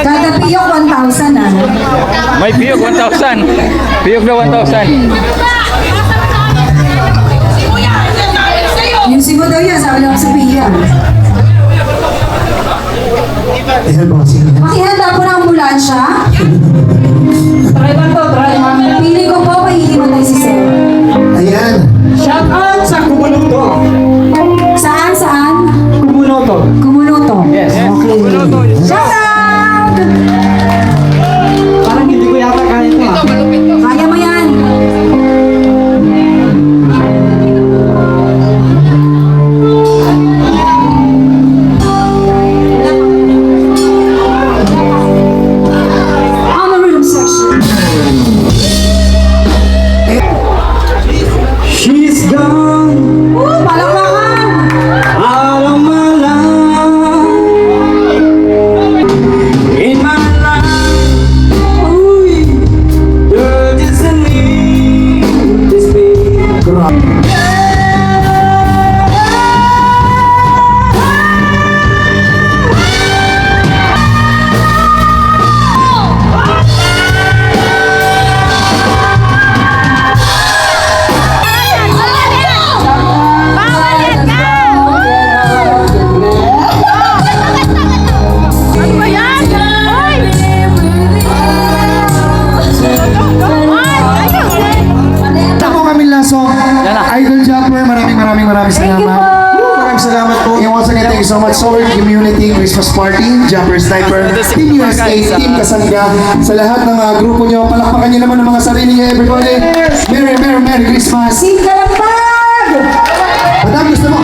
Kada piyok 1,000 ah.
May piyok 1,000. Piyok na 1,000.
Yung sibo daw yan, sabi lang sa piya. Makihanda po ng ambulansya. Try ba to? Try. Pili ko po, mahihimatay si Sir.
Ayan.
Shout out sa Kumunuto.
Saan?
Kumunuto.
Kumunoto.
Yes.
Okay. Shout out!
Parang hindi ko yata kaya ito ah.
Kaya mo yan. On the rhythm section.
She's gone
Palakpakan!
out of my life. In my life, there is a need to speak.
Ako Camille Lasso, Idol Jumper, maraming salamat. Maraming salamat po. And once again, thank you so much. Solar Community Christmas Party, Jumper Sniper, Team USA, Team Kasangga, sa lahat ng grupo nyo. Palakpakan nyo naman ang mga sarili nyo, everybody. Merry Christmas.
Singkalampag!
Madam, gusto mo?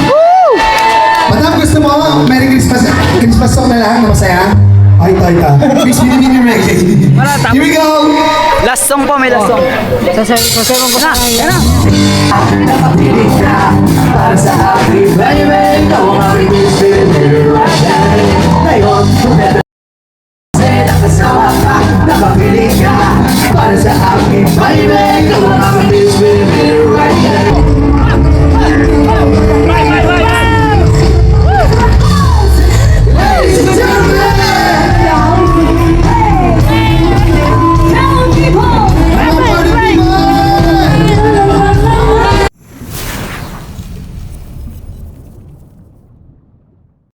Madam, gusto mo? Merry Christmas. Christmas song na lang na masaya. Ay, Please, binibini reggae. Here we go!
Last song po, may last song.
Sasabihin ko na.
Para sa aking baby, ikaw ang aking inspirator. Ngayon, nakasama ka.